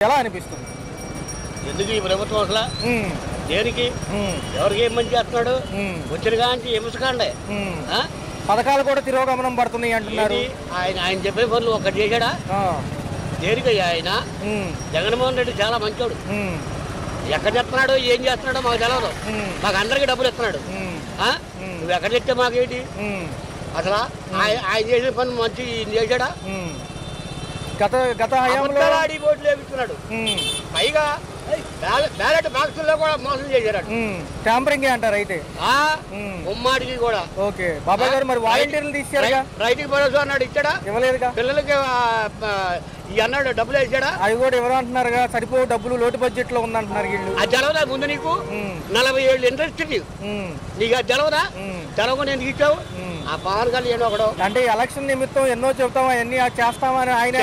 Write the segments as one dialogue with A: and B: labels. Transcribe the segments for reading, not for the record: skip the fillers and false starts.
A: ఎలా అనిపిస్తుంది?
B: ఎందుకు ఈ ప్రభుత్వం అసలు దేనికి ఎవరికి ఏం మంచి చేస్తున్నాడు? వచ్చిన కానీ హింసకాండే
A: పథకాలు కూడా తిరోగమనం పడుతున్నాయి అంటున్నారు.
B: ఆయన చెప్పే పనులు ఒకటి చేశాడా? దేనికయ్యా ఆయన? జగన్మోహన్ రెడ్డి చాలా మంచోడు. ఎక్కడ చెప్తున్నాడో ఏం చేస్తున్నాడో మాకు తెలియదు. మాకు అందరికి డబ్బులు ఇస్తున్నాడు. నువ్వు ఎక్కడ చెప్తే మాకేంటి అసలు? ఆయన చేసిన పని మంచి చేశాడా?
A: గత హయాంలో
B: ఆడి ఓట్లు వేపిస్తున్నాడు. పైగా బ్యాలెట్ బాక్సుల్లో కూడా మోసం చేశాడు.
A: ట్యాంపరింగ్ అంటారు అయితే
B: ఉమ్మాడికి కూడా.
A: ఓకే బాబాయ్ గారు, మరి వాలంటీర్లు తీశారు.
B: రైతుకి భరోసా అన్నాడు, ఇచ్చాడా?
A: ఇవ్వలేదుగా.
B: పిల్లలకి అన్నాడు, డబ్బులు వేసాడా?
A: అవి కూడా ఎవరు అంటున్నారుగా, సరిపోవు డబ్బులు లోటు బడ్జెట్ లో ఉందంటున్నారు వీళ్ళు.
B: అది తెలవదా ముందు నీకు? 40 ఏళ్ళు ఇంట్రెస్ట్ నీకు అది తెలవదా? తెలవకుండా ఎందుకు ఇచ్చావు? ఆ పవన్ కళ్యాణ్ ఒకడు
A: అంటే ఎలక్షన్ నిమిత్తం ఎన్నో చెబుతామా ఎన్ని చేస్తామని ఆయన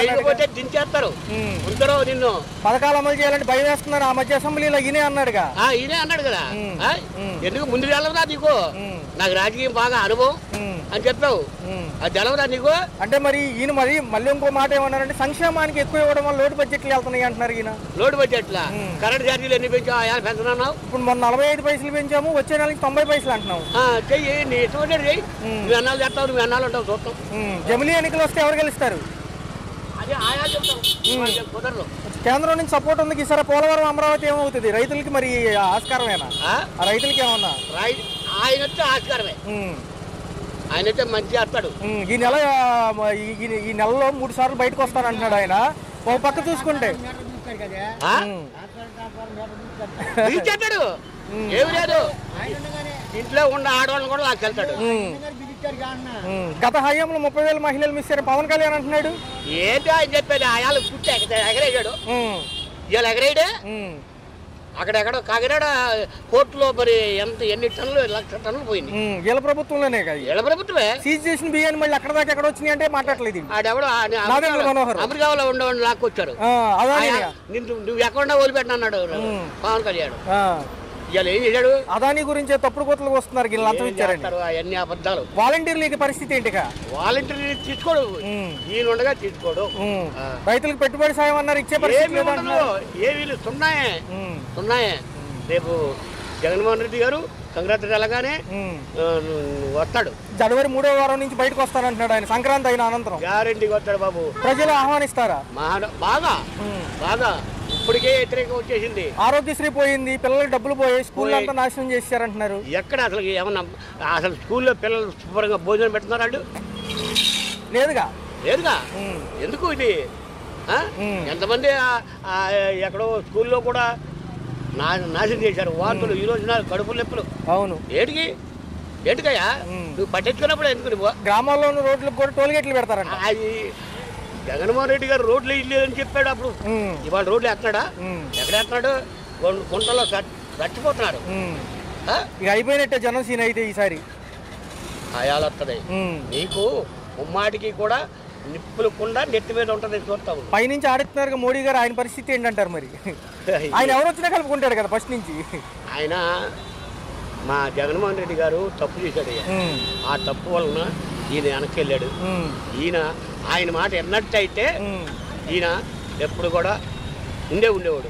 B: దించేస్తారు. ఉందరో నిన్ను
A: పథకాలు అమలు చేయాలంటే భయం వేస్తున్నారు. ఆ మధ్య అసెంబ్లీలో ఈయనే అన్నాడుగా.
B: ఈయనే అన్నాడు కదా. ఎందుకు ముందు తెలవదా నీకు? నాకు రాజకీయం బాగా అనుభవం అని చెప్పావు. అది తెలవదా నీకు?
A: అంటే మరి ఈయన మళ్ళీ ఇంకో మాట ఏమన్నారంటే సంక్షేమానికి ఎక్కువ ఇవ్వడం వల్ల లోటు బడ్జెట్లు వెళ్తున్నాయి అంటున్నారు ఈయన.
B: లోటు బడ్జెట్లా? కరెంట్ ఛార్జీలు ఎన్ని పెంచావు? పెంచున్నావు.
A: ఇప్పుడు మొన్న 45 పైసలు పెంచాము, వచ్చే నెలకి 90 పైసలు అంటున్నావు.
B: చెయ్యి, నీ ఇష్టం చెయ్యి. నువ్వు ఎన్నాళ్ళు చేస్తావు, నువ్వు ఎన్నాళ్ళు ఉంటావు చూస్తాం.
A: జమిలీ ఎన్నికలు వస్తే ఎవరు గెలుస్తారు?
B: అదే ఆయా చెప్తావు. కుదరదు.
A: కేంద్రం నుంచి సపోర్ట్ ఉంది. ఈసారి పోలవరం అమరావతి ఏమవుతుంది? రైతులకి మరి ఆస్కారమేనా? రైతులకి ఏమన్నా?
B: ఆయన వచ్చి ఆస్కారమే. ఆయన అయితే మంచి చేస్తాడు.
A: ఈ నెలలో 3 సార్లు బయటకు వస్తానంటున్నాడు ఆయన. ఒక పక్క చూసుకుంటే
B: ఇచ్చేస్తాడు. ఏమి లేదు, ఇంట్లో ఉన్న ఆడవాళ్ళని కూడా లాక్కెళ్తాడు.
A: గత హయాంలో 30,000 మహిళలు మిస్ అయ్యారు పవన్ కళ్యాణ్ అంటున్నాడు.
B: ఏంటి ఆయన చెప్పేది? ఆయాలు పుట్టి ఎగరేసాడు. ఇవాళ ఎగరేయడే. అక్కడెక్కడో కాకినాడ కోర్టులో మరి ఎన్ని టన్నులు, 1,00,000 టన్నులు పోయింది.
A: వీళ్ళ ప్రభుత్వంలోనే కదా.
B: వీళ్ళ ప్రభుత్వమే
A: సీజ్ చేసిన బియ్యాన్ని మళ్ళీ అక్కడ దాకా ఎక్కడ వచ్చినాయి అంటే మాట్లాడలేదు.
B: ఆడెవడో అమెరికాలో ఉండవని లాక్కొచ్చారు. నువ్వు ఎక్కడ వదిలిపెట్టిన అన్నాడు పవన్ కళ్యాణ్. ఇవాళ ఏం చేశాడు?
A: అదాని గురించే తప్పుడు కోతలు వస్తున్నారు. లంచం ఇచ్చారు.
B: అవన్నీ అబద్ధాలు.
A: వాలంటీర్లకి పరిస్థితి ఏంటిగా?
B: వాలంటీర్లు తీసుకోడు, ఈయన ఉండగా తీసుకోడు.
A: రైతులకు పెట్టుబడి సాయం అన్నారు, ఇచ్చే పరిస్థితి
B: ఏమీ సున్నాయే. రేపు జగన్మోహన్ రెడ్డి గారు సంక్రాంతి వెళ్ళగానే వస్తాడు.
A: జనవరి 3వ వారం నుంచి బయటకు వస్తానంటున్నాడు ఆయన. సంక్రాంతి అయిన అనంతరం
B: గ్యారెంటీగా వస్తాడు బాబు.
A: ప్రజలు ఆహ్వానిస్తారా?
B: బాగా బాగా. ఇప్పటికే వ్యతిరేకం వచ్చేసింది.
A: ఆరోగ్యశ్రీ పోయింది, పిల్లలకు డబ్బులు పోయి స్కూల్ అంతా నాశనం చేశారంటున్నారు.
B: ఎక్కడ అసలు ఏమన్నా అసలు స్కూల్లో పిల్లలు శుభ్రంగా భోజనం పెడుతున్నాడు? లేదుగా. ఎందుకు ఇది? ఎంతమంది ఎక్కడో స్కూల్లో కూడా నాశనం చేశారు. వార్తలు ఈ రోజున కడుపులు నొప్పులు.
A: అవును.
B: ఏంటికయ్యా నువ్వు పట్టించుకున్నప్పుడు ఎందుకు? నువ్వు
A: గ్రామాల్లో ఉన్న రోడ్లకు కూడా టోల్ గేట్లు పెడతారంట.
B: అది జగన్మోహన్ రెడ్డి గారు రోడ్లు ఇల్లేదని చెప్పాడు అప్పుడు. ఇవాళ రోడ్లు ఎత్తున్నాడా? ఎక్కడ ఎత్తున్నాడు? గుంటలో చచ్చిపోతున్నాడు.
A: ఇక అయిపోయినట్టే జనం సీన్ అయితే ఈసారి.
B: ఆయాలు వస్తుంది నీకు. ఉమ్మాటికి కూడా నిప్పులకుండా నెత్తి మీద ఉంటుంది చూస్తావు.
A: పైనుంచి ఆడుతున్నారు మోడీ గారు. ఆయన పరిస్థితి ఏంటంటారు మరి? ఆయన ఎవరు వచ్చినా కలుపుకుంటాడు కదా ఫస్ట్ నుంచి. ఆయన
B: మా జగన్మోహన్ రెడ్డి గారు తప్పు చేశాడు. ఆ తప్పు వలన ఈయన వెనక్కి వెళ్ళాడు. ఆయన మాట ఎన్నట్టయితే ఈయన ఎప్పుడు కూడా ఉండేవాడు.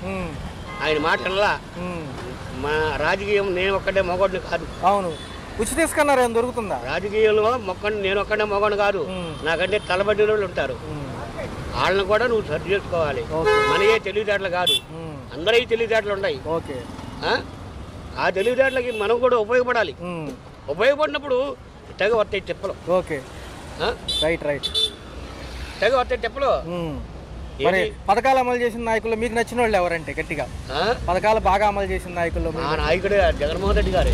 B: ఆయన మాట వినలా. మా రాజకీయం నేను ఒక్కడే మొగోడిని కాదు.
A: అవును. ఉచిత తీసుకున్నారు, ఏం దొరుకుతుందా?
B: రాజకీయంలో నేను ఒక్కడే మొగోడు కాదు. నాకంటే తలబడిన వాళ్ళు ఉంటారు. వాళ్ళని కూడా నువ్వు సరి చేసుకోవాలి. మనయే తెలివితేటలు కాదు, అందరూ తెలివితేటలు ఉన్నాయి. ఆ తెలివితేటలకి మనం కూడా ఉపయోగపడాలి. ఉపయోగపడినప్పుడు తెగ వస్తాయి తిప్పలు.
A: Okay, right.
B: తెగ వస్తాయి తిప్పలు.
A: పథకాలు అమలు చేసిన నాయకులు మీకు నచ్చిన వాళ్ళు ఎవరంటే? గట్టిగా పథకాలు బాగా అమలు చేసిన నాయకులు
B: నాయకుడే జగన్మోహన్ రెడ్డి గారు.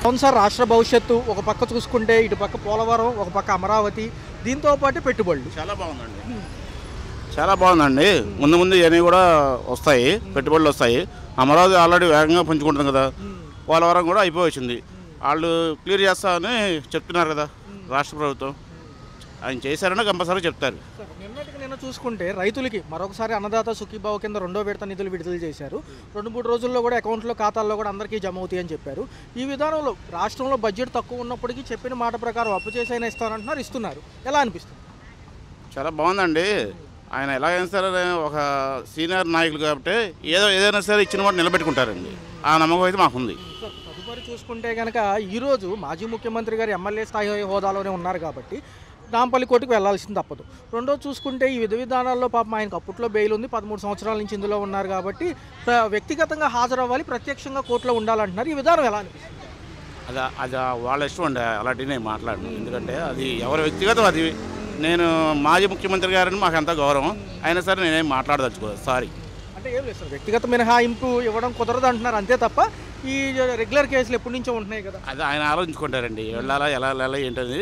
A: అవును సార్, రాష్ట్ర భవిష్యత్తు ఒక పక్క చూసుకుంటే ఇటు పక్క పోలవరం, ఒక పక్క అమరావతి, దీంతో పాటు పెట్టుబడులు
C: చాలా బాగుందండి. ముందు ఇవన్నీ కూడా వస్తాయి, పెట్టుబడులు వస్తాయి. అమరావతి ఆల్రెడీ వేగంగా పుంజుకుంటుంది కదా. పోలవరం కూడా అయిపోయి వచ్చింది. వాళ్ళు క్లియర్ చేస్తామని చెప్తున్నారు కదా రాష్ట్ర ప్రభుత్వం. ఆయన చేశారని కంపల్సరీ చెప్తారు.
A: నిన్న చూసుకుంటే రైతులకి మరొకసారి అన్నదాత సుఖీభావ కింద 2వ విడత నిధులు విడుదల చేశారు. 2-3 రోజుల్లో కూడా అకౌంట్లో ఖాతాల్లో కూడా అందరికీ జమ అవుతాయి అని చెప్పారు. ఈ విధానంలో రాష్ట్రంలో బడ్జెట్ తక్కువ ఉన్నప్పటికీ చెప్పిన మాట ప్రకారం అప్పు చేసైనా ఇస్తానంటున్నారు, ఇస్తున్నారు. ఎలా అనిపిస్తుంది?
C: చాలా బాగుందండి. ఆయన ఎలాగైనా సరే ఒక సీనియర్ నాయకులు కాబట్టి ఏదైనా సరే ఇచ్చిన మాట నిలబెట్టుకుంటారండి. ఆ నమ్మకం అయితే మాకుంది.
A: తదుపరి చూసుకుంటే కనుక ఈరోజు మాజీ ముఖ్యమంత్రి గారు ఎమ్మెల్యే స్థాయి హోదాలోనే ఉన్నారు కాబట్టి నాంపల్లి కోర్టుకు వెళ్లాల్సింది తప్పదు. రెండోది చూసుకుంటే ఈ విధి విధానాల్లో పాపం ఆయనకు అప్పట్లో బెయిల్ ఉంది, 13 సంవత్సరాల నుంచి ఇందులో ఉన్నారు కాబట్టి వ్యక్తిగతంగా హాజరవ్వాలి, ప్రత్యక్షంగా కోర్టులో ఉండాలంటున్నారు. ఈ విధానం ఎలా అనిపిస్తుంది?
C: అది వాళ్ళ ఇష్టం అండి, అలాంటివి నేను మాట్లాడను. ఎందుకంటే అది ఎవరి వ్యక్తిగతం. అది నేను మాజీ ముఖ్యమంత్రి గారని మాకు ఎంత గౌరవం అయినా సరే నేనేం మాట్లాడదలుచుకోలేదు. సారీ.
A: అంటే ఏం లేదు సార్, వ్యక్తిగత మినహాయింపు ఇవ్వడం కుదరదు అంటున్నారు, అంతే తప్ప ఈ రెగ్యులర్ కేసులు ఎప్పటి నుంచో ఉంటున్నాయి కదా,
C: అది ఆయన ఆలోచించుకుంటారండి. వెళ్ళాలా ఎలా వెళ్ళాలా ఏంటది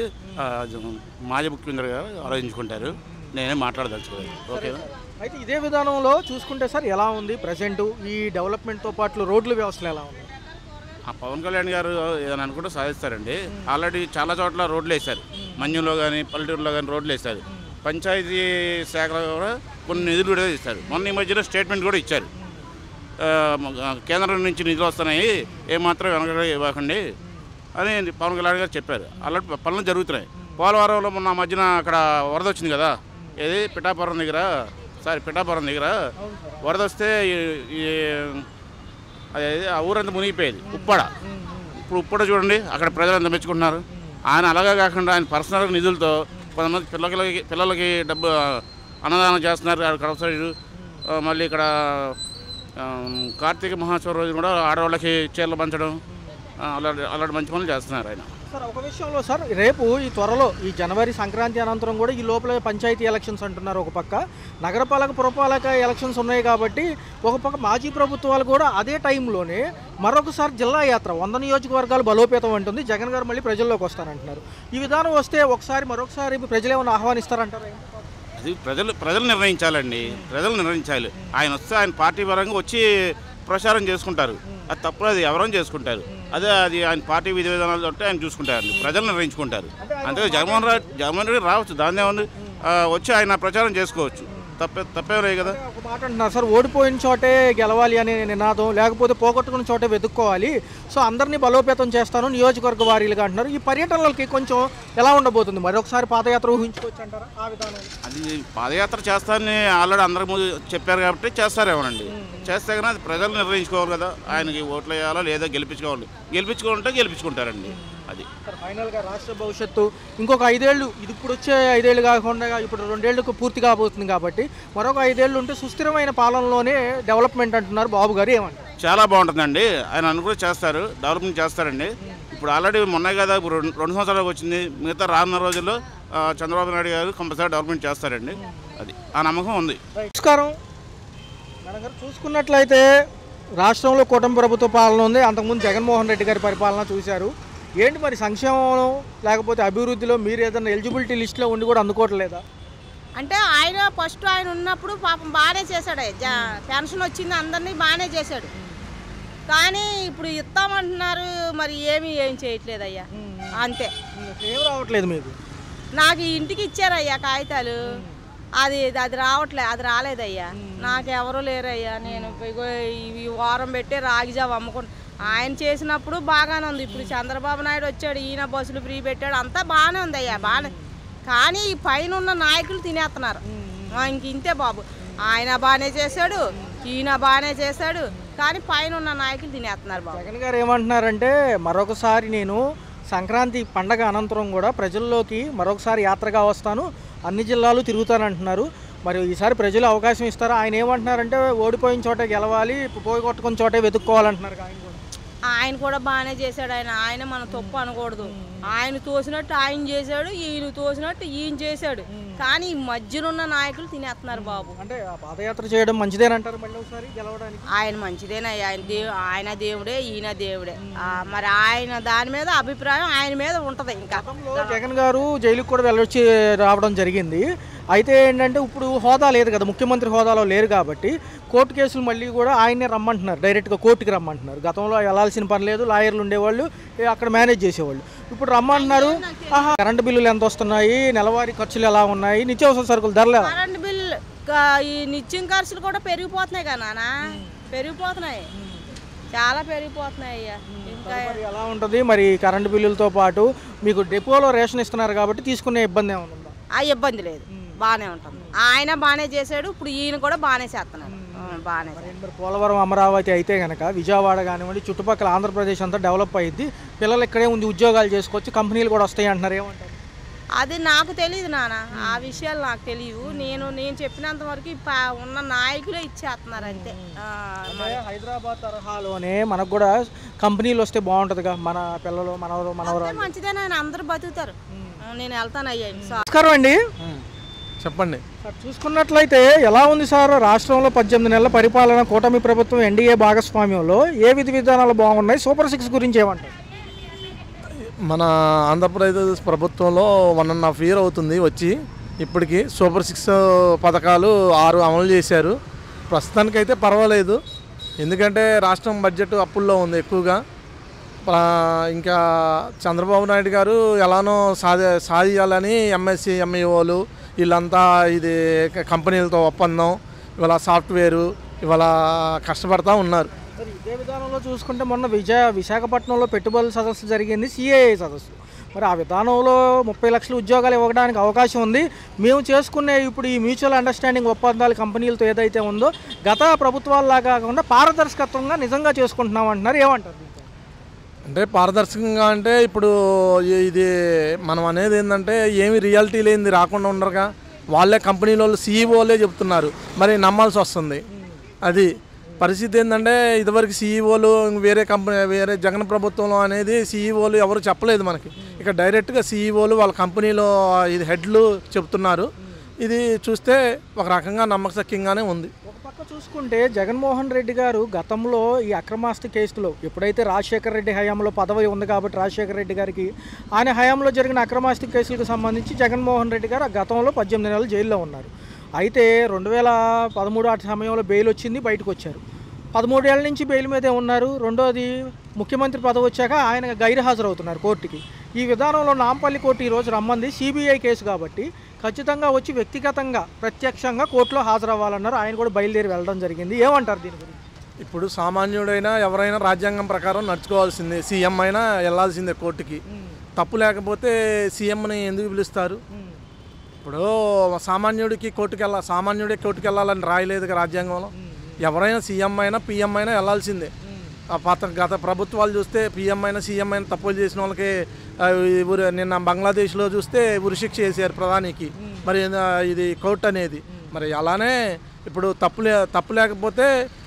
C: మాజీ ముఖ్యమంత్రి గారు ఆలోచించుకుంటారు. నేనేం మాట్లాడదలుచుకోలేదు. ఓకేనా?
A: అయితే ఇదే విధానంలో చూసుకుంటే సార్ ఎలా ఉంది ప్రజెంట్ ఈ డెవలప్మెంట్తో పాటు రోడ్ల వ్యవస్థలు ఎలా ఉంది?
C: ఆ పవన్ కళ్యాణ్ గారు ఏదైనా అనుకుంటే సాధిస్తారండి. ఆల్రెడీ చాలా చోట్ల రోడ్లు వేశారు. మన్యంలో కానీ పల్లెటూరులో కానీ రోడ్లు వేశారు. పంచాయతీ శాఖలో కూడా కొన్ని నిధులు కూడా ఇస్తారు. మొన్న ఈ మధ్యలో స్టేట్మెంట్ కూడా ఇచ్చారు, కేంద్రం నుంచి నిధులు వస్తున్నాయి, ఏమాత్రం వెనక ఇవ్వకండి అని పవన్ కళ్యాణ్ గారు చెప్పారు. అలాంటి పనులు జరుగుతున్నాయి. పోలవరంలో మొన్న మధ్యన అక్కడ వరద వచ్చింది కదా, ఏది పిఠాపురం దగ్గర వరద వస్తే అదే ఆ ఊరంతా మునిగిపోయేది, ఉప్పాడ. ఇప్పుడు ఉప్పాడ చూడండి, అక్కడ ప్రజలు ఎంత మెచ్చుకుంటున్నారు. ఆయన అలాగే కాకుండా ఆయన పర్సనల్ నిధులతో కొంతమంది పిల్లలకి డబ్బు అన్నదానం చేస్తున్నారు. కడప సైడు మళ్ళీ ఇక్కడ కార్తీక మహోత్సవం రోజు కూడా ఆడవాళ్ళకి చీరలు పంచడం అలాంటి మంచి పనులు చేస్తున్నారు ఆయన.
A: సార్ ఒక విషయంలో సార్, రేపు ఈ త్వరలో ఈ జనవరి సంక్రాంతి అనంతరం కూడా ఈ లోపల పంచాయతీ ఎలక్షన్స్ అంటున్నారు. ఒక పక్క నగరపాలక పురపాలక ఎలక్షన్స్ ఉన్నాయి కాబట్టి ఒక పక్క మాజీ ప్రభుత్వాలు కూడా అదే టైంలోనే మరొకసారి జిల్లా యాత్ర 100 నియోజకవర్గాలు బలోపేతం అంటుంది. జగన్ గారు మళ్ళీ ప్రజల్లోకి వస్తారంటున్నారు. ఈ విధానం వస్తే మరొకసారి ప్రజలు ఏమైనా ఆహ్వానిస్తారంటారు?
C: అది ప్రజలు నిర్ణయించాలండి. ప్రజలు నిర్ణయించాలి. ఆయన వస్తే ఆయన పార్టీ పరంగా వచ్చి ప్రచారం చేసుకుంటారు. అది తప్పుడు, అది ఎవరైనా చేసుకుంటారు. అది ఆయన పార్టీ విధి విధానాలు ఉంటే ఆయన చూసుకుంటారండి. ప్రజలు నిర్ణయించుకుంటారు. అంతే జగన్మోహన్ రెడ్డి రావచ్చు, దాన్ని ఏముంది, వచ్చి ఆయన ప్రచారం చేసుకోవచ్చు. తప్పేం లేదు కదా.
A: ఒక మాట అంటున్నారు సార్, ఓడిపోయిన చోటే గెలవాలి అనే నినాదం, లేకపోతే పోగొట్టుకున్న చోటే వెతుక్కోవాలి, సో అందరినీ బలోపేతం చేస్తాను నియోజకవర్గ వారీలుగా అంటున్నారు. ఈ పర్యటనలకి కొంచెం ఎలా ఉండబోతుంది? మరొకసారి పాదయాత్ర ఊహించుకోవచ్చు అంటారా? ఆ విధానం
C: అది పాదయాత్ర చేస్తానని ఆల్రెడీ అందరికి ముందు చెప్పారు కాబట్టి చేస్తారేమోనండి. చేస్తే కానీ అది ప్రజలు నిర్ణయించుకోవాలి కదా, ఆయనకి ఓట్లు వేయాలో లేదా గెలిపించుకోవాలంటే గెలిపించుకుంటారండి. అది
A: ఫైనల్గా రాష్ట్ర భవిష్యత్తు ఇంకొక 5 ఏళ్ళు, ఇది ఇప్పుడు వచ్చే 5 ఏళ్ళు కాకుండా ఇప్పుడు 2 ఏళ్ళకు పూర్తి కాబోతుంది కాబట్టి మరొక 5 ఏళ్ళు ఉంటే సుస్థిరమైన పాలనలోనే డెవలప్మెంట్ అంటున్నారు బాబు గారు. ఏమంటారు?
C: చాలా బాగుంటుందండి. ఆయన అనుకుని చేస్తారు, డెవలప్మెంట్ చేస్తారండి. ఇప్పుడు ఆల్రెడీ మొన్న కదా 2 సంవత్సరాలకు వచ్చింది. మిగతా రానున్న రోజుల్లో చంద్రబాబు నాయుడు గారు కంపల్సరీ డెవలప్మెంట్ చేస్తారండి. అది ఆ నమ్మకం ఉంది.
A: నమస్కారం మేడం గారు. చూసుకున్నట్లయితే రాష్ట్రంలో కూటమి ప్రభుత్వ పాలన ఉంది. అంతకుముందు జగన్మోహన్ రెడ్డి గారి పరిపాలన చూశారు. ఏంటి మరి సంక్షేమం లేకపోతే అభివృద్ధిలో మీరు ఏదైనా ఎలిజిబిలిటీ లిస్ట్లో ఉండి కూడా అందుకోవట్లేదా?
D: అంటే ఆయన ఫస్ట్ ఆయన ఉన్నప్పుడు పాపం బాగానే చేశాడు. పెన్షన్ వచ్చింది, అందరినీ బాగానే చేశాడు. కానీ ఇప్పుడు ఇస్తామంటున్నారు, మరి ఏం చేయట్లేదు అయ్యా. అంతే,
A: ఏం రావట్లేదు మీకు.
D: నాకు ఇంటికి ఇచ్చారయ్యా కాగితాలు, అది రాలేదయ్యా. నాకు ఎవరు లేరయ్యా. నేను ఈ వారం పెట్టి రాగిజావు అమ్ముకుంటా. ఆయన చేసినప్పుడు బాగానే ఉంది. ఇప్పుడు చంద్రబాబు నాయుడు వచ్చాడు, ఈయన బస్సులు ఫ్రీ పెట్టాడు, అంతా బాగానే ఉంది అయ్యా, బాగానే. కానీ ఈ పైన ఉన్న నాయకులు తినేస్తున్నారు. ఇంక ఇంతే బాబు, ఆయన బాగానే చేశాడు, ఈయన బాగానే చేశాడు, కానీ పైన ఉన్న నాయకులు తినేస్తున్నారు బాబు.
A: జగన్ గారు ఏమంటున్నారంటే మరొకసారి నేను సంక్రాంతి పండగ అనంతరం కూడా ప్రజల్లోకి మరొకసారి యాత్రగా వస్తాను, అన్ని జిల్లాలు తిరుగుతానంటున్నారు. మరి ఈసారి ప్రజలు అవకాశం ఇస్తారా? ఆయన ఏమంటున్నారంటే ఓడిపోయిన చోటే గెలవాలి, పోగొట్టుకున్న చోటే వెతుక్కోవాలంటున్నారు.
D: ఆయన కూడా బాగానే చేశాడు. ఆయన మనం తప్పు అనకూడదు. ఆయన తోసినట్టు ఆయన చేశాడు, ఈయన తోసినట్టు ఈయన చేశాడు, కానీ ఈ మధ్యనున్న నాయకులు తినేస్తున్నారు బాబు.
A: అంటే పాదయాత్ర చేయడం మంచిదేనంటారు మళ్ళీ ఒకసారి గెలవడానికి?
D: ఆయన మంచిదేనా, ఆయన దేవుడే, ఈయన దేవుడే. మరి ఆయన దాని మీద అభిప్రాయం ఆయన మీద ఉంటది. ఇంకా
A: జగన్ గారు జైలుకి కూడా వెళ్ళొచ్చి రావడం జరిగింది. అయితే ఏంటంటే ఇప్పుడు హోదా లేదు కదా, ముఖ్యమంత్రి హోదాలో లేరు కాబట్టి కోర్టు కేసులు మళ్ళీ కూడా ఆయనే రమ్మంటున్నారు, డైరెక్ట్గా కోర్టుకి రమ్మంటున్నారు. గతంలో వెళ్ళాల్సిన పని లేదు, లాయర్లు ఉండేవాళ్ళు అక్కడ మేనేజ్ చేసేవాళ్ళు. ఇప్పుడు రమ్మంటున్నారు. కరెంటు బిల్లులు ఎంత వస్తున్నాయి, నెలవారీ ఖర్చులు ఎలా ఉన్నాయి, నిత్యావసర సరుకులు ధరలు,
D: కరెంటు బిల్లు, ఈ నిత్యం ఖర్చులు కూడా పెరిగిపోతున్నాయి కదా నాన్న, పెరిగిపోతున్నాయి, చాలా పెరిగిపోతున్నాయి అయ్యా. ఇంకా
A: ఎలా ఉంటుంది మరి? కరెంటు బిల్లులతో పాటు మీకు డిపోలో రేషన్ ఇస్తున్నారు కాబట్టి తీసుకునే ఇబ్బంది ఏమైనా ఉందా?
D: ఆ ఇబ్బంది లేదు, బాగానే ఉంటుంది. ఆయన బాగానే చేశాడు, ఇప్పుడు ఈయన కూడా బాగానే చేస్తున్నాడు. బాగానే
A: మరి పోలవరం అమరావతి అయితే కనుక విజయవాడ కానివ్వండి చుట్టుపక్కల ఆంధ్రప్రదేశ్ అంతా డెవలప్ అయ్యింది, పిల్లలు ఇక్కడే ఉంది ఉద్యోగాలు చేసుకోవచ్చు, కంపెనీలు కూడా వస్తాయి అంటున్నారు, ఏమంటారు?
D: అది నాకు తెలియదు నాన్న, ఆ విషయాలు నాకు తెలియదు. నేను చెప్పినంత వరకు ఉన్న నాయకులే ఇచ్చేస్తున్నారు అంతే.
A: హైదరాబాద్ తరహాలోనే మనకు కూడా కంపెనీలు వస్తే బాగుంటుందిగా, మన పిల్లలు మనవరాలు
D: మంచిదేనా, అందరూ బతుకుతారు. నేను వెళ్తాను అయ్యా.
A: నమస్కారం అండి,
E: చెప్పండి
A: సార్. చూసుకున్నట్లయితే ఎలా ఉంది సార్ రాష్ట్రంలో 18 నెలల పరిపాలన, కూటమి ప్రభుత్వం ఎన్డీఏ భాగస్వామ్యంలో ఏ విధి విధానాలు బాగున్నాయి, సూపర్ 6 గురించి ఏమంటారు?
E: మన ఆంధ్రప్రదేశ్ ప్రభుత్వంలో 1.5 year అవుతుంది వచ్చి, ఇప్పటికి సూపర్ 6 పథకాలు 6 అమలు చేశారు. ప్రస్తుతానికైతే పర్వాలేదు, ఎందుకంటే రాష్ట్రం బడ్జెట్ అప్పుల్లో ఉంది ఎక్కువగా. ఇంకా చంద్రబాబు నాయుడు గారు ఎలానో సాధించాలని ఎంఎస్సి ఎంఈఓలు వీళ్ళంతా ఇది కంపెనీలతో ఒప్పందం, ఇవాళ సాఫ్ట్వేరు ఇవాళ కష్టపడతా ఉన్నారు.
A: మరి ఇదే విధానంలో చూసుకుంటే మొన్న విశాఖపట్నంలో పెట్టుబడుల సదస్సు జరిగింది, సిఐఐ సదస్సు. మరి ఆ విధానంలో 30 లక్షల ఉద్యోగాలు ఇవ్వడానికి అవకాశం ఉంది. మేము చేసుకునే ఇప్పుడు ఈ మ్యూచువల్ అండర్స్టాండింగ్ ఒప్పందాలు కంపెనీలతో ఏదైతే ఉందో గత ప్రభుత్వాల్లాగా కాకుండా పారదర్శకత్వంగా నిజంగా చేసుకుంటున్నాం అంటున్నారు, ఏమంటారు?
E: అంటే పారదర్శకంగా అంటే ఇప్పుడు ఇది మనం అనేది ఏంటంటే ఏమి రియాలిటీ లేనిది రాకుండా ఉండరుగా, వాళ్ళే కంపెనీల వాళ్ళు సీఈఓలే చెప్తున్నారు, మరి నమ్మాల్సి వస్తుంది. అది పరిస్థితి ఏంటంటే ఇదివరకు సీఈఓలు వేరే కంపెనీ వేరే జగన్ ప్రభుత్వంలో అనేది సీఈఓలు ఎవరు చెప్పలేదు మనకి, ఇక డైరెక్ట్గా సీఈఓలు వాళ్ళ కంపెనీలో ఇది హెడ్లు చెప్తున్నారు. ఇది చూస్తే ఒక రకంగా నమ్మకసక్యంగానే ఉంది.
A: ఒక పక్క చూసుకుంటే జగన్మోహన్ రెడ్డి గారు గతంలో ఈ అక్రమాస్తి కేసులో ఎప్పుడైతే రాజశేఖర రెడ్డి హయాంలో పదవి ఉంది కాబట్టి రాజశేఖర రెడ్డి గారికి ఆయన హయాంలో జరిగిన అక్రమాస్తి కేసులకు సంబంధించి జగన్మోహన్ రెడ్డి గారు గతంలో 18 నెలలు జైల్లో ఉన్నారు. అయితే 2013 ఆ సమయంలో బెయిల్ వచ్చింది, బయటకు వచ్చారు. 13 ఏళ్ల నుంచి బెయిల్ మీదే ఉన్నారు. రెండోది ముఖ్యమంత్రి పదవి వచ్చాక ఆయన గైర్హాజరవుతున్నారు కోర్టుకి. ఈ విధానంలో నాంపల్లి కోర్టు ఈరోజు రమ్మంది, సిబిఐ కేసు కాబట్టి ఖచ్చితంగా వచ్చి వ్యక్తిగతంగా ప్రత్యక్షంగా కోర్టులో హాజరవ్వాలన్నారు. ఆయన కూడా బయలుదేరి వెళ్ళడం జరిగింది, ఏమంటారు దీని గురించి?
E: ఇప్పుడు సామాన్యుడైనా ఎవరైనా రాజ్యాంగం ప్రకారం నడుచుకోవాల్సిందే, సీఎం అయినా వెళ్ళాల్సిందే కోర్టుకి. తప్పు లేకపోతే సీఎంని ఎందుకు పిలుస్తారు? ఇప్పుడు సామాన్యుడే కోర్టుకి వెళ్ళాలని రాయలేదు రాజ్యాంగంలో. ఎవరైనా సీఎం అయినా పిఎం అయినా వెళ్ళాల్సిందే. గత ప్రభుత్వాలు చూస్తే పిఎం అయినా సీఎం అయినా తప్పులు చేసిన వాళ్ళకి నిన్న బంగ్లాదేశ్లో చూస్తే ఉరిశిక్ష చేశారు ప్రధానికి. మరి ఇది కోర్టు అనేది మరి అలానే ఇప్పుడు తప్పు లేకపోతే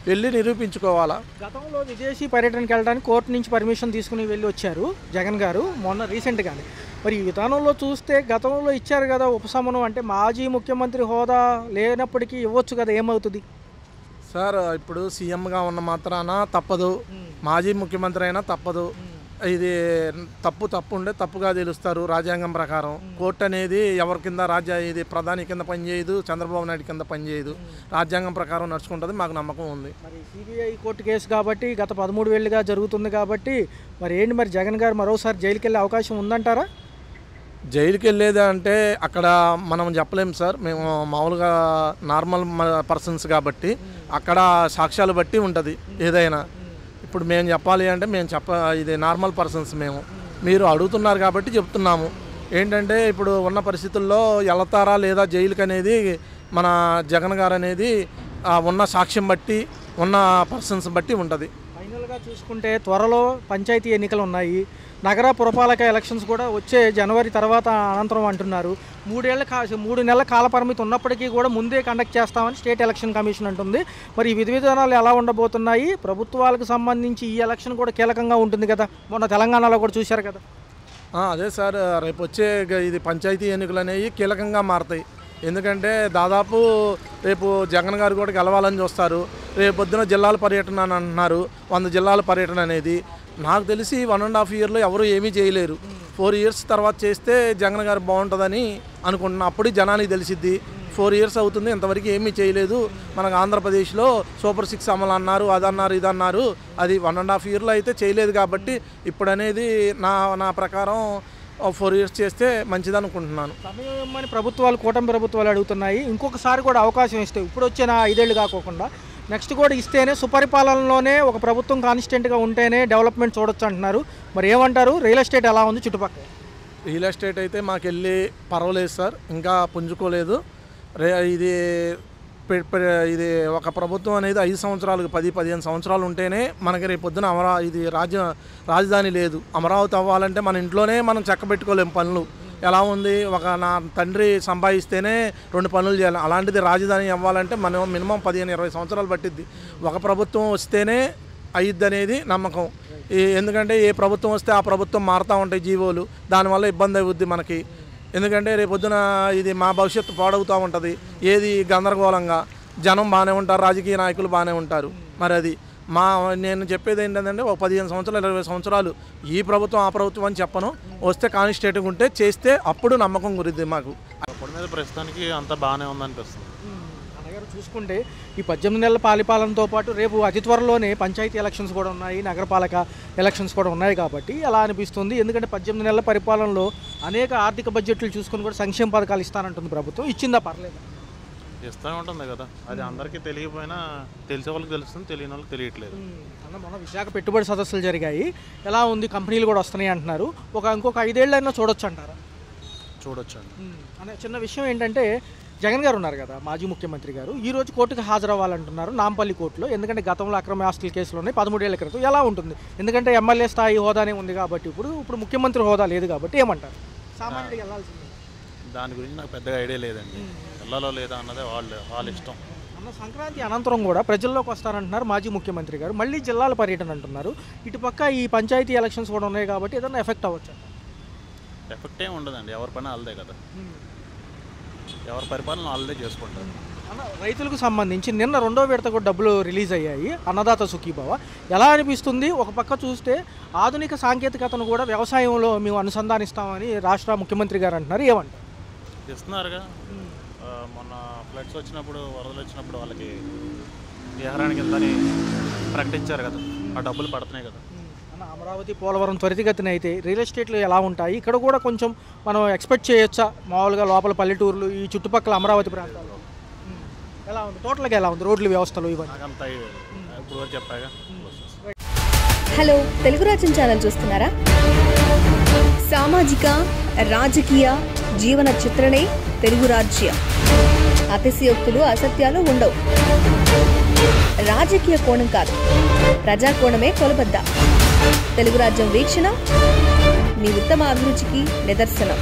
E: వెళ్ళి నిరూపించుకోవాలా.
A: గతంలో విదేశీ పర్యటనకి వెళ్ళడానికి కోర్టు నుంచి పర్మిషన్ తీసుకుని వెళ్ళి వచ్చారు జగన్ గారు మొన్న రీసెంట్గానే. మరి ఈ విధానంలో చూస్తే గతంలో ఇచ్చారు కదా ఉపశమనం, అంటే మాజీ ముఖ్యమంత్రి హోదా లేనప్పటికీ ఇవ్వచ్చు కదా, ఏమవుతుంది
E: సార్? ఇప్పుడు సీఎంగా ఉన్న మాత్రాన తప్పదు, మాజీ ముఖ్యమంత్రి అయినా తప్పదు. ఇది తప్పు ఉండే తప్పుగా తెలుస్తారు రాజ్యాంగం ప్రకారం. కోర్టు అనేది ఎవరి కింద ఇది ప్రధాని కింద పనిచేయదు, చంద్రబాబు నాయుడు కింద పనిచేయదు, రాజ్యాంగం ప్రకారం నడుచుకుంటుంది, మాకు నమ్మకం ఉంది.
A: మరి సిబిఐ కోర్టు కేసు కాబట్టి గత 13 ఏళ్ళుగా జరుగుతుంది కాబట్టి మరి ఏంటి, మరి జగన్ గారు మరోసారి జైలుకి వెళ్ళే అవకాశం ఉందంటారా?
E: జైలుకి వెళ్ళేది అంటే అక్కడ మనం చెప్పలేము సార్, మేము మామూలుగా నార్మల్ పర్సన్స్ కాబట్టి అక్కడ సాక్ష్యాలు బట్టి ఉంటుంది ఏదైనా. ఇప్పుడు మేము చెప్పాలి అంటే ఇది నార్మల్ పర్సన్స్ మీరు అడుగుతున్నారు కాబట్టి చెప్తున్నాము. ఏంటంటే ఇప్పుడు ఉన్న పరిస్థితుల్లో వెళతారా లేదా జైలుకి అనేది మన జగన్ గారు అనేది ఉన్న సాక్ష్యం బట్టి ఉన్న పర్సన్స్ బట్టి ఉంటుంది.
A: ఫైనల్గా చూసుకుంటే త్వరలో పంచాయతీ ఎన్నికలు ఉన్నాయి, నగర పురపాలక ఎలక్షన్స్ కూడా వచ్చే జనవరి తర్వాత అనంతరం అంటున్నారు. 3 నెలల కాల పరిమితి ఉన్నప్పటికీ కూడా ముందే కండక్ట్ చేస్తామని స్టేట్ ఎలక్షన్ కమిషన్ అంటుంది. మరి ఈ విధి విధానాలు ఎలా ఉండబోతున్నాయి? ప్రభుత్వాలకు సంబంధించి ఈ ఎలక్షన్ కూడా కీలకంగా ఉంటుంది కదా, మొన్న తెలంగాణలో కూడా చూశారు కదా.
E: అదే సార్, రేపు వచ్చే ఇది పంచాయతీ ఎన్నికలు అనేవి కీలకంగా మారుతాయి. ఎందుకంటే దాదాపు రేపు జగన్ గారు కూడా గెలవాలని చూస్తారు. రేపు పొద్దున జిల్లాల పర్యటన అని అంటున్నారు, 100 జిల్లాల పర్యటన అనేది. నాకు తెలిసి 1.5 yearలో ఎవరు ఏమీ చేయలేరు. 4 years తర్వాత చేస్తే జగన్ గారు బాగుంటుందని అనుకుంటున్నా. అప్పుడు జనానికి తెలిసిద్ది. 4 years అవుతుంది, ఇంతవరకు ఏమీ చేయలేదు. మనకు ఆంధ్రప్రదేశ్లో సూపర్ 6 అమలు అన్నారు, అదన్నారు ఇదన్నారు. అది 1.5 yearలో అయితే చేయలేదు కాబట్టి ఇప్పుడు అనేది నా ప్రకారం 4 years చేస్తే మంచిది అనుకుంటున్నాను.
A: సమయం ఇవ్వమని ప్రభుత్వాలు, కూటమి ప్రభుత్వాలు అడుగుతున్నాయి. ఇంకొకసారి కూడా అవకాశం ఇస్తే, ఇప్పుడు వచ్చిన 5 ఏళ్ళు కాకోకుండా నెక్స్ట్ కూడా ఇస్తేనే, సుపరిపాలనలోనే ఒక ప్రభుత్వం కాన్స్టెంట్గా ఉంటేనే డెవలప్మెంట్ చూడొచ్చు అంటున్నారు. మరి ఏమంటారు? రియల్ ఎస్టేట్ ఎలా ఉంది చుట్టుపక్కల?
E: రియల్ ఎస్టేట్ అయితే మాకు వెళ్ళి పర్వాలేదు సార్, ఇంకా పుంజుకోలేదు. ఇది ఇది ఒక ప్రభుత్వం అనేది 5 సంవత్సరాలకు 10-15 సంవత్సరాలు ఉంటేనే మనకి రేపు పొద్దున ఇది రాజధాని లేదు. అమరావతి అవ్వాలంటే మన ఇంట్లోనే మనం చక్కబెట్టుకోలేము పనులు. ఎలా ఉంది, నా తండ్రి సంపాదిస్తేనే 2 పనులు చేయాలి. అలాంటిది రాజధాని అవ్వాలంటే మనం మినిమం 15-20 సంవత్సరాలు పట్టిద్ది. ఒక ప్రభుత్వం వస్తేనే అయ్యిద్ది అనేది నమ్మకం. ఎందుకంటే ఏ ప్రభుత్వం వస్తే ఆ ప్రభుత్వం మారుతూ ఉంటాయి జీవోలు, దానివల్ల ఇబ్బంది అవుద్ది మనకి. ఎందుకంటే రేపొద్దున ఇది మా భవిష్యత్తు పాడవుతూ ఉంటుంది. ఏది గందరగోళంగా, జనం బాగానే ఉంటారు, రాజకీయ నాయకులు బాగానే ఉంటారు. మరి అది నేను చెప్పేది ఏంటంటే ఒక 15 సంవత్సరాలు 20 సంవత్సరాలు ఈ ప్రభుత్వం ఆ ప్రభుత్వం అని చెప్పను. వస్తే కాన్స్టిట్యూట్గా ఉంటే చేస్తే అప్పుడు నమ్మకం కుదిరిద్ది మాకు.
F: అప్పటి మీద ప్రస్తుతానికి అంతా బాగానే ఉందనిపిస్తుంది.
A: అన్నగారు చూసుకుంటే ఈ 18 నెలల పాలిపాలనతో పాటు రేపు అతి త్వరలోనే పంచాయతీ ఎలక్షన్స్ కూడా ఉన్నాయి, నగరపాలక ఎలక్షన్స్ కూడా ఉన్నాయి కాబట్టి ఎలా అనిపిస్తుంది? ఎందుకంటే 18 నెలల పరిపాలనలో అనేక ఆర్థిక బడ్జెట్లు చూసుకొని కూడా సంక్షేమ పథకాలు ఇస్తానంటుంది ప్రభుత్వం. ఇచ్చిందా? పర్లేదు,
F: ఇస్తూనే ఉంటుంది కదా. అది అందరికీ తెలియకపోయినా తెలిసే వాళ్ళకి తెలుస్తుంది, తెలియని వాళ్ళకి తెలియట్లేదు.
A: అన్న మొన్న విశాఖ పెట్టుబడి సదస్సులు జరిగాయి, ఎలా ఉంది? కంపెనీలు కూడా వస్తున్నాయి అంటున్నారు. ఇంకొక 5 ఏళ్ళైనా చూడొచ్చు అంటారా?
F: చూడొచ్చండి.
A: అనే చిన్న విషయం ఏంటంటే జగన్ గారు ఉన్నారు కదా, మాజీ ముఖ్యమంత్రి గారు, ఈ రోజు కోర్టుకు హాజరవ్వాలంటున్నారు నాంపల్లి కోర్టులో. ఎందుకంటే గతంలో అక్రమ ఆస్తుల కేసులు ఉన్నాయి 13 ఏళ్ల క్రితం. ఎలా ఉంటుంది? ఎందుకంటే ఎమ్మెల్యే స్థాయి హోదానే ఉంది కాబట్టి, ఇప్పుడు ముఖ్యమంత్రి హోదా లేదు కాబట్టి ఏమంటారు? సామాన్యుడికి వెళ్ళాల్సింది.
F: దాని గురించి నాకు పెద్దగా ఐడియా లేదండి. వెళ్ళాలో లేదా అన్నదే వాళ్ళ ఇష్టం.
A: అన్న సంక్రాంతి అనంతరం కూడా ప్రజల్లోకి వస్తారంటున్నారు మాజీ ముఖ్యమంత్రి గారు. మళ్ళీ జిల్లాల పర్యటన అంటున్నారు. ఇటుపక్క ఈ పంచాయతీ ఎలక్షన్స్ కూడా ఉన్నాయి కాబట్టి ఏదైనా ఎఫెక్ట్ అవ్వచ్చు?
F: ఎఫెక్ట్ ఏమి ఉండదండి. ఎవరి పని వాళ్ళదే కదా, ఎవరి పరిపాలన వాళ్ళదే చేసుకుంటారు.
A: అన్న రైతులకు సంబంధించి నిన్న 2వ విడత కూడా డబ్బులు రిలీజ్ అయ్యాయి, అన్నదాత సుఖీభవ. ఎలా అనిపిస్తుంది? ఒక పక్క చూస్తే ఆధునిక సాంకేతికతను కూడా వ్యవసాయంలో మేము అనుసంధానిస్తామని రాష్ట్ర ముఖ్యమంత్రి గారు అంటున్నారు. ఏమంటారు?
F: ఇస్తున్నారుగా. మొన్న ఫ్లడ్స్ వచ్చినప్పుడు, వరదలు వచ్చినప్పుడు వాళ్ళకి ఎకరానికి ఇంతని ప్రకటించారు కదా, ఆ డబ్బులు పడుతున్నాయి కదా.
A: అమరావతి పోలవరం త్వరితగతిన అయితే రియల్ ఎస్టేట్లు ఎలా ఉంటాయి? ఇక్కడ కూడా కొంచెం మనం ఎక్స్పెక్ట్ చేయొచ్చా? మామూలుగా లోపల పల్లెటూర్లు, ఈ చుట్టుపక్కల అమరావతి ప్రాంతాల్లో ఎలా ఉంది? టోటల్గా ఎలా ఉంది రోడ్లు, వ్యవస్థలు ఇవన్నీ?
F: ఇప్పుడు చెప్పాగా.
G: హలో, తెలుగు రాజ్యం ఛానల్ చూస్తున్నారా? సామాజిక రాజకీయ జీవన చిత్రణే తెలుగు రాజ్యం. అతిశయోక్తులు, అసత్యాలు ఉండవు. రాజకీయ కోణం కాదు, ప్రజా కోణమే కొలబద్ద. తెలుగు రాజ్యం వీక్షణ మీ ఉత్తమ అభిరుచికి నిదర్శనం.